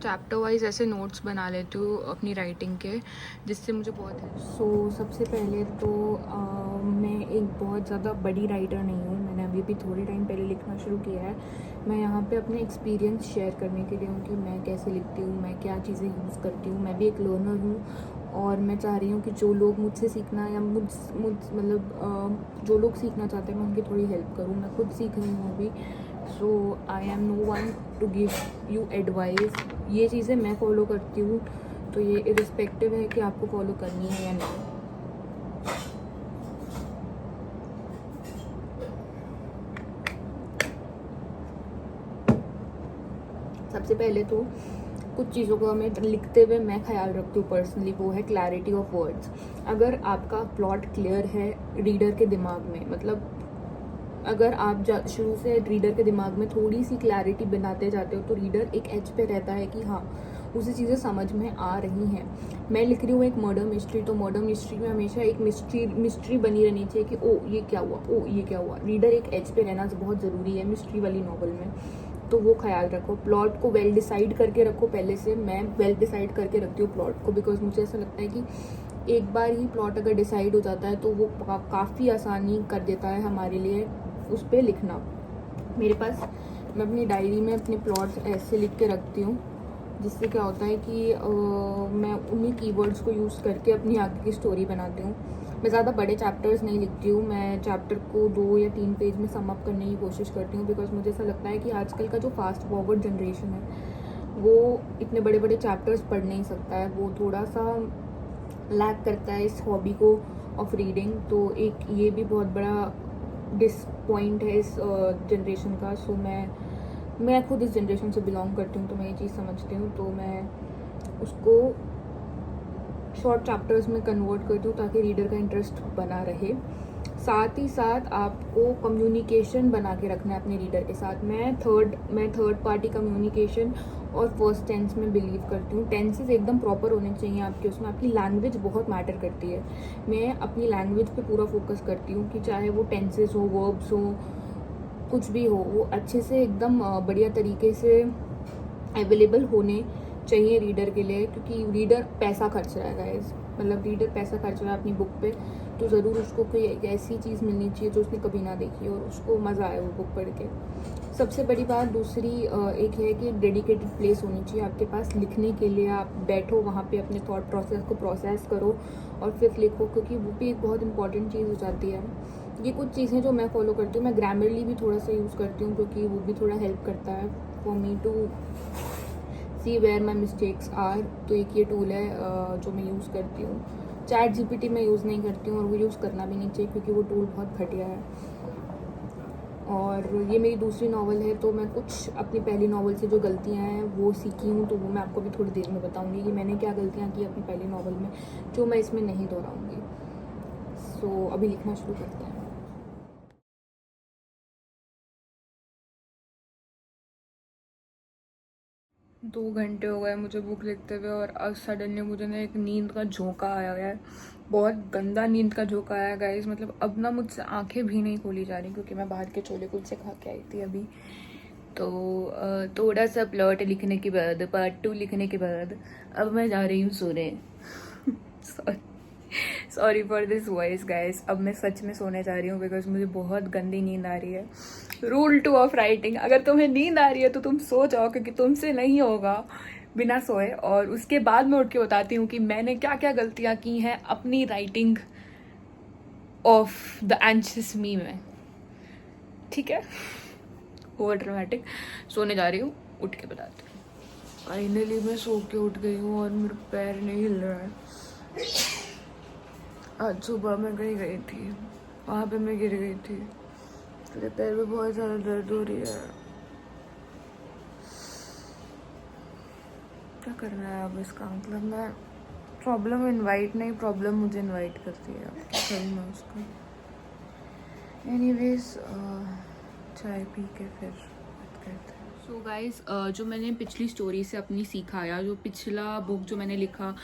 Chapter wise ऐसे notes बना लेती हूँ अपनी राइटिंग के, जिससे मुझे बहुत है। सबसे पहले तो मैं एक बहुत ज़्यादा बड़ी राइटर नहीं हूँ, मैंने अभी भी थोड़े टाइम पहले लिखना शुरू किया है। मैं यहाँ पे अपने एक्सपीरियंस शेयर करने के लिए हूँ कि मैं कैसे लिखती हूँ, मैं क्या चीज़ें यूज़ करती हूँ। मैं भी एक लर्नर हूँ और मैं चाह रही हूँ कि जो लोग मुझसे सीखना या जो लोग सीखना चाहते हैं मैं उनकी थोड़ी हेल्प करूँ। मैं खुद सीख रही हूँ अभी, so I am no one to give you advice. ये चीज़ें मैं फॉलो करती हूँ, तो ये इरिस्पेक्टिव है कि आपको फॉलो करनी है या नहीं। सबसे पहले तो कुछ चीज़ों को हमें लिखते हुए मैं ख्याल रखती हूँ पर्सनली, वो है क्लैरिटी ऑफ वर्ड्स। अगर आपका प्लॉट क्लियर है रीडर के दिमाग में, मतलब अगर आप शुरू से रीडर के दिमाग में थोड़ी सी क्लैरिटी बनाते जाते हो तो रीडर एक एज पे रहता है कि हाँ उसे चीज़ें समझ में आ रही हैं। मैं लिख रही हूँ एक मर्डर मिस्ट्री, तो मर्डर मिस्ट्री में हमेशा एक मिस्ट्री बनी रहनी चाहिए कि ओ ये क्या हुआ, ओ ये क्या हुआ। रीडर एक एज पे रहना बहुत ज़रूरी है मिस्ट्री वाली नॉवल में, तो वो ख्याल रखो। प्लॉट को वेल डिसाइड करके रखो पहले से। मैं वेल डिसाइड करके रखती हूँ प्लॉट को, बिकॉज मुझे ऐसा लगता है कि एक बार ही प्लॉट अगर डिसाइड हो जाता है तो वो काफ़ी आसानी कर देता है हमारे लिए उस पर लिखना। मेरे पास, मैं अपनी डायरी में अपने प्लॉट्स ऐसे लिख के रखती हूँ, जिससे क्या होता है कि मैं उन्हीं कीवर्ड्स को यूज़ करके अपनी आगे की स्टोरी बनाती हूँ। मैं ज़्यादा बड़े चैप्टर्स नहीं लिखती हूँ, मैं चैप्टर को 2 या 3 पेज में सम अप करने की कोशिश करती हूँ, बिकॉज मुझे ऐसा लगता है कि आजकल का जो फास्ट फॉरवर्ड जनरेशन है वो इतने बड़े बड़े चैप्टर्स पढ़ नहीं सकता है, वो थोड़ा सा लैक करता है इस हॉबी को ऑफ रीडिंग। तो एक ये भी बहुत बड़ा डिसपॉइंट है इस जनरेशन का। सो मैं खुद इस जनरेशन से बिलोंग करती हूँ, तो मैं ये चीज़ समझती हूँ, तो मैं उसको शॉर्ट चैप्टर्स में कन्वर्ट करती हूँ ताकि रीडर का इंटरेस्ट बना रहे। साथ ही साथ आपको कम्युनिकेशन बना के रखना है अपने रीडर के साथ। मैं थर्ड पार्टी कम्युनिकेशन और फर्स्ट टेंस में बिलीव करती हूँ। टेंसेस एकदम प्रॉपर होने चाहिए आपके, उसमें आपकी लैंग्वेज बहुत मैटर करती है। मैं अपनी लैंग्वेज पे पूरा फोकस करती हूँ कि चाहे वो टेंसेस हो, वर्ब्स हो, कुछ भी हो, वो अच्छे से एकदम बढ़िया तरीके से अवेलेबल होने चाहिए रीडर के लिए, क्योंकि रीडर पैसा खर्च रहा है गाइस। मतलब रीडर पैसा खर्च रहा है अपनी बुक पे, तो ज़रूर उसको कोई ऐसी चीज़ मिलनी चाहिए जो उसने कभी ना देखी और उसको मज़ा आए वो बुक पढ़ के। सबसे बड़ी बात दूसरी एक है कि डेडिकेटेड प्लेस होनी चाहिए आपके पास लिखने के लिए। आप बैठो वहाँ पे अपने थॉट प्रोसेस को प्रोसेस करो और फिर लिखो, क्योंकि वो भी एक बहुत इंपॉर्टेंट चीज़ हो जाती है। ये कुछ चीज़ें जो मैं फॉलो करती हूँ। मैं ग्रामरली भी थोड़ा सा यूज़ करती हूँ, क्योंकि वो भी थोड़ा हेल्प करता है for me to see where my mistakes are. तो एक ये टूल है जो मैं यूज़ करती हूँ। चैट जीपीटी मैं यूज़ नहीं करती हूँ और वो यूज़ करना भी नहीं चाहिए, क्योंकि वो टूल बहुत घटिया है। और ये मेरी दूसरी नावल है, तो मैं कुछ अपनी पहली नावल से जो गलतियाँ हैं वो सीखी हूँ, तो वो मैं आपको भी थोड़ी देर में बताऊँगी कि मैंने क्या गलतियाँ की अपनी पहली नावल में, जो मैं इसमें नहीं दोहराऊँगी। सो अभी लिखना शुरू करते हैं। 2 घंटे हो गए मुझे बुक लिखते हुए और अब सडनली मुझे ना एक नींद का झोंका आया है। बहुत गंदा नींद का झोंका आया गाइस। मतलब अब ना मुझसे आंखें भी नहीं खोली जा रही, क्योंकि मैं बाहर के छोले कुलचे खा के आई थी अभी। तो थोड़ा सा प्लॉट लिखने के बाद, पार्ट 2 लिखने के बाद अब मैं जा रही हूँ सोने। Sorry for this voice guys. अब मैं सच में सोने जा रही हूँ, बिकॉज मुझे बहुत गंदी नींद आ रही है। रूल 2 ऑफ राइटिंग, अगर तुम्हें नींद आ रही है तो तुम सो जाओ, क्योंकि तुमसे नहीं होगा बिना सोए। और उसके बाद मैं उठ के बताती हूँ कि मैंने क्या क्या गलतियाँ की हैं अपनी राइटिंग ऑफ द एंशियस मी में। ठीक है, ओवर ड्रामेटिक। सोने जा रही हूँ, उठ के बताती हूँ। फाइनली मैं सो के उठ गई हूँ और मेरा पैर नहीं हिल रहा है। आज सुबह मैं कहीं गई थी, वहाँ पे मैं गिर गई थी, मेरे पैर में बहुत ज़्यादा दर्द हो रही है। क्या करना है अब इसका? मतलब मैं प्रॉब्लम इनवाइट नहीं, प्रॉब्लम मुझे इनवाइट करती है। अब क्या करूँ मैं उसका? एनीवेज चाय पी के फिर बात करते हैं। सो गाइज, जो मैंने पिछली स्टोरी से अपनी सीखा, या जो पिछला बुक जो मैंने लिखा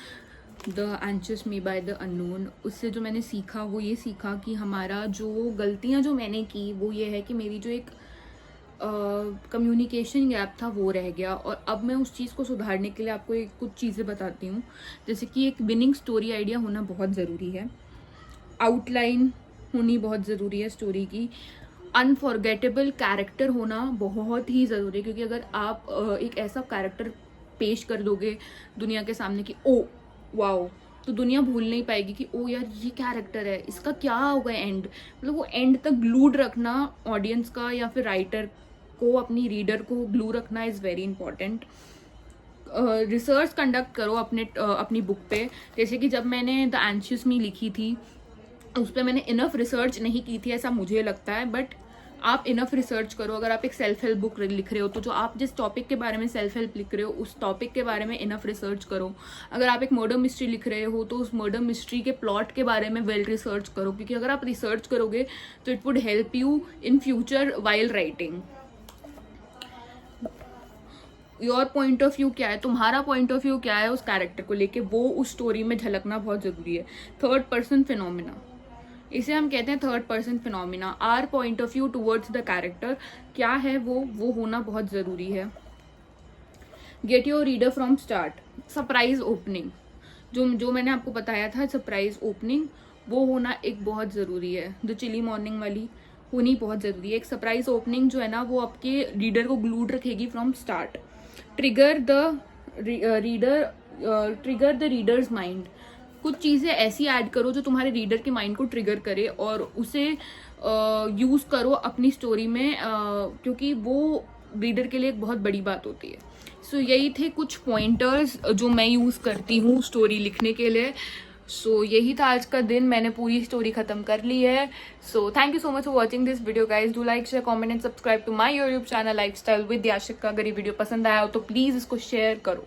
the anxious me by the unknown, उससे जो मैंने सीखा वो ये सीखा कि हमारा जो गलतियाँ जो मैंने की वो ये है कि मेरी जो एक कम्युनिकेशन गैप था वो रह गया, और अब मैं उस चीज़ को सुधारने के लिए आपको कुछ चीज़ें बताती हूँ। जैसे कि एक विनिंग स्टोरी आइडिया होना बहुत ज़रूरी है, आउटलाइन होनी बहुत ज़रूरी है स्टोरी की, अनफॉरगेटेबल कैरेक्टर होना बहुत ही ज़रूरी है, क्योंकि अगर आप एक ऐसा कैरेक्टर पेश कर दोगे दुनिया के सामने कि ओ वाओ, तो दुनिया भूल नहीं पाएगी कि ओ यार ये कैरेक्टर है, इसका क्या होगा एंड। मतलब वो एंड तक ग्लूड रखना ऑडियंस का या फिर राइटर को, अपनी रीडर को ग्लू रखना is very important. Research conduct करो अपनी बुक पे। जैसे कि जब मैंने द एंशियस मी लिखी थी उस पर मैंने इनफ रिसर्च नहीं की थी ऐसा मुझे लगता है, बट आप इनफ रिसर्च करो। अगर आप एक सेल्फ हेल्प बुक लिख रहे हो तो जो आप जिस टॉपिक के बारे में सेल्फ हेल्प लिख रहे हो उस टॉपिक के बारे में इनफ रिसर्च करो। अगर आप एक मर्डर मिस्ट्री लिख रहे हो तो उस मर्डर मिस्ट्री के प्लॉट के बारे में वेल रिसर्च करो, क्योंकि अगर आप रिसर्च करोगे तो it would help you in future while writing. Your point of view क्या है, तुम्हारा पॉइंट ऑफ व्यू क्या है उस कैरेक्टर को लेके, वो उस स्टोरी में झलकना बहुत जरूरी है। थर्ड पर्सन फिनोमिना, इसे हम कहते हैं third person phenomena. Our point of view towards the character क्या है वो होना बहुत ज़रूरी है। Get your reader from start, surprise opening, जो मैंने आपको बताया था सरप्राइज ओपनिंग, वो होना एक बहुत ज़रूरी है। द चिली मॉर्निंग वाली होनी बहुत ज़रूरी है। एक सरप्राइज ओपनिंग जो है ना वो आपके रीडर को ग्लूड रखेगी from start. Trigger the readers mind, कुछ चीज़ें ऐसी ऐड करो जो तुम्हारे रीडर के माइंड को ट्रिगर करे और उसे यूज़ करो अपनी स्टोरी में, क्योंकि वो रीडर के लिए एक बहुत बड़ी बात होती है। सो यही थे कुछ पॉइंटर्स जो मैं यूज़ करती हूँ स्टोरी लिखने के लिए। सो यही था आज का दिन, मैंने पूरी स्टोरी खत्म कर ली है। So thank you so much for watching this video guys. Do like, share, comment and subscribe to my YouTube channel lifestyle with Yashika. अगर ये वीडियो पसंद आया हो तो प्लीज़ इसको शेयर करो।